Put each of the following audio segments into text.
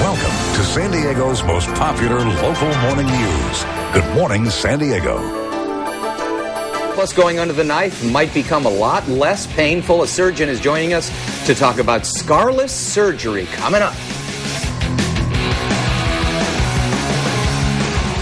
Welcome to San Diego's most popular local morning news. Good morning, San Diego. Plus, going under the knife might become a lot less painful. A surgeon is joining us to talk about scarless surgery coming up.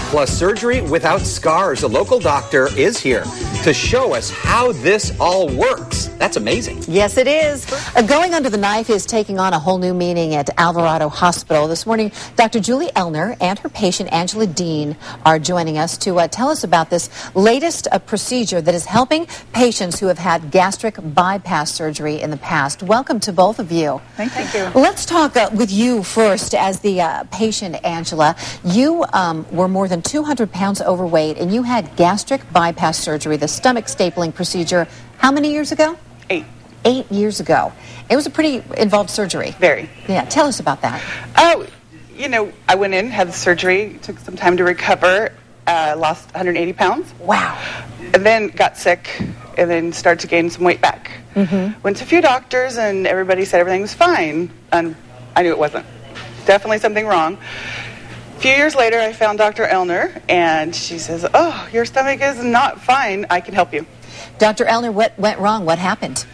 Plus, surgery without scars. A local doctor is here to show us how this all works. That's amazing. Yes, it is. Going under the knife is taking on a whole new meaning at Alvarado Hospital. This morning, Dr. Julie Elner and her patient, Angela Dean, are joining us to tell us about this latest procedure that is helping patients who have had gastric bypass surgery in the past. Welcome to both of you. Thank you. Let's talk with you first as the patient, Angela. You were more than 200 pounds overweight, and you had gastric bypass surgery, the stomach stapling procedure, how many years ago? 8 years ago. It was a pretty involved surgery. Very. Yeah, tell us about that. Oh, I went in, had the surgery, took some time to recover, lost 180 pounds. Wow. And then got sick, and then started to gain some weight back. Went to a few doctors, and everybody said everything was fine, and I knew it wasn't. Definitely something wrong. A few years later, I found Dr. Elner, and she says, "Oh, your stomach is not fine. I can help you." Dr. Elner, what went wrong? What happened?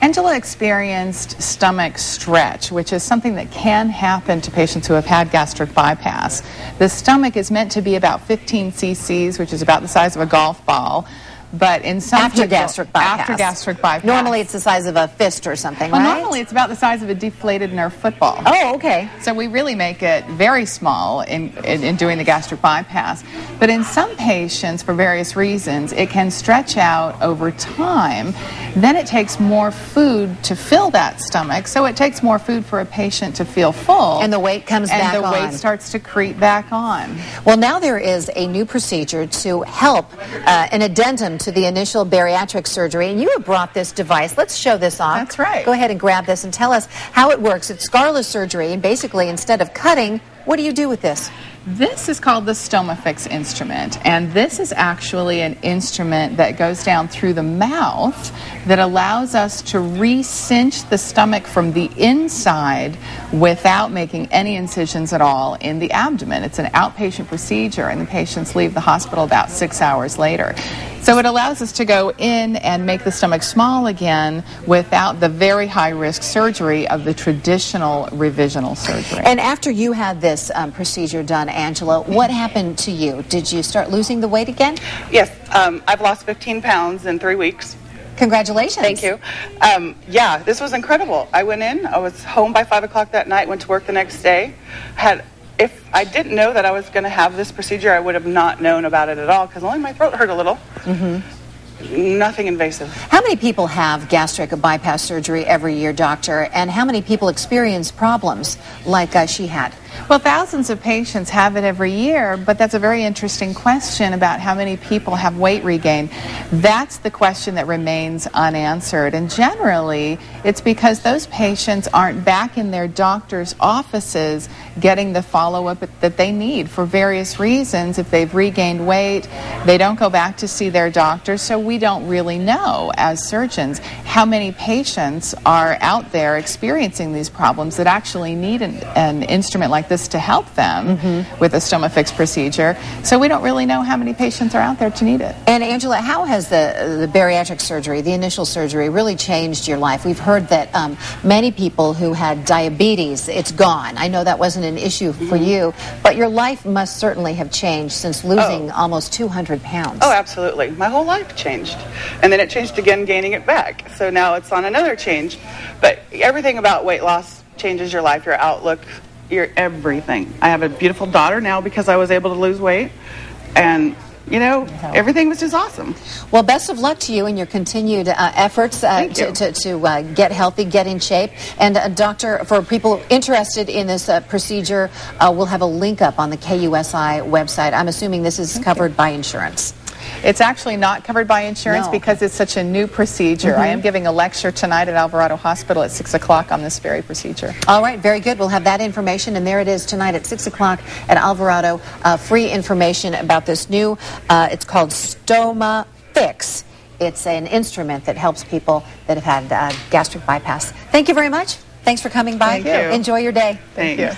Angela experienced stomach stretch, which is something that can happen to patients who have had gastric bypass. The stomach is meant to be about 15 cc's, which is about the size of a golf ball. But in some After people, gastric bypass. After gastric bypass. Normally it's the size of a fist or something, well, right? normally it's about the size of a deflated Nerf football. Oh, okay. So we really make it very small in doing the gastric bypass. But in some patients, for various reasons, it can stretch out over time. Then it takes more food to fill that stomach, so it takes more food for a patient to feel full. And the weight comes back on. And the weight starts to creep back on. Well, now there is a new procedure to help an addendum to the initial bariatric surgery, and you have brought this device. Let's show this off. That's right. Go ahead and grab this and tell us how it works. It's scarless surgery, and basically instead of cutting, what do you do with this? This is called the StomaFix instrument, and this is actually an instrument that goes down through the mouth that allows us to re-cinch the stomach from the inside without making any incisions at all in the abdomen. It's an outpatient procedure, and the patients leave the hospital about 6 hours later. So it allows us to go in and make the stomach small again without the very high-risk surgery of the traditional revisional surgery. And after you had this procedure done, Angela, what happened to you? Did you start losing the weight again? Yes, I've lost 15 pounds in 3 weeks. Congratulations. Thank you. Yeah, this was incredible. I went in, I was home by 5 o'clock that night, went to work the next day. If I didn't know that I was going to have this procedure, I would have not known about it at all, because only my throat hurt a little. Nothing invasive. How many people have gastric bypass surgery every year, doctor? And how many people experience problems like she had? Well, thousands of patients have it every year, but that's a very interesting question about how many people have weight regain. That's the question that remains unanswered. And generally, it's because those patients aren't back in their doctor's offices getting the follow-up that they need for various reasons. If they've regained weight, they don't go back to see their doctor, so we don't really know as surgeons how many patients are out there experiencing these problems that actually need an instrument like this to help them with a StomaFix procedure. So we don't really know how many patients are out there to need it. And Angela, how has the bariatric surgery, the initial surgery, really changed your life? We've heard that many people who had diabetes, it's gone. I know that wasn't an issue for you, but your life must certainly have changed since losing almost 200 pounds. Oh, absolutely. My whole life changed. And then it changed again, gaining it back. So now it's on another change. But everything about weight loss changes your life, your outlook, your everything. I have a beautiful daughter now because I was able to lose weight. And, everything was just awesome. Well, best of luck to you in your continued efforts to get healthy, get in shape. And, doctor, for people interested in this procedure, we'll have a link up on the KUSI website. I'm assuming this is covered by insurance. It's actually not covered by insurance because it's such a new procedure. I am giving a lecture tonight at Alvarado Hospital at 6 o'clock on this very procedure. All right, very good. We'll have that information, and there it is tonight at 6 o'clock at Alvarado. Free information about this new, it's called StomaFix. It's an instrument that helps people that have had gastric bypass. Thank you very much. Thanks for coming by. Thank you. Enjoy your day. Thank you.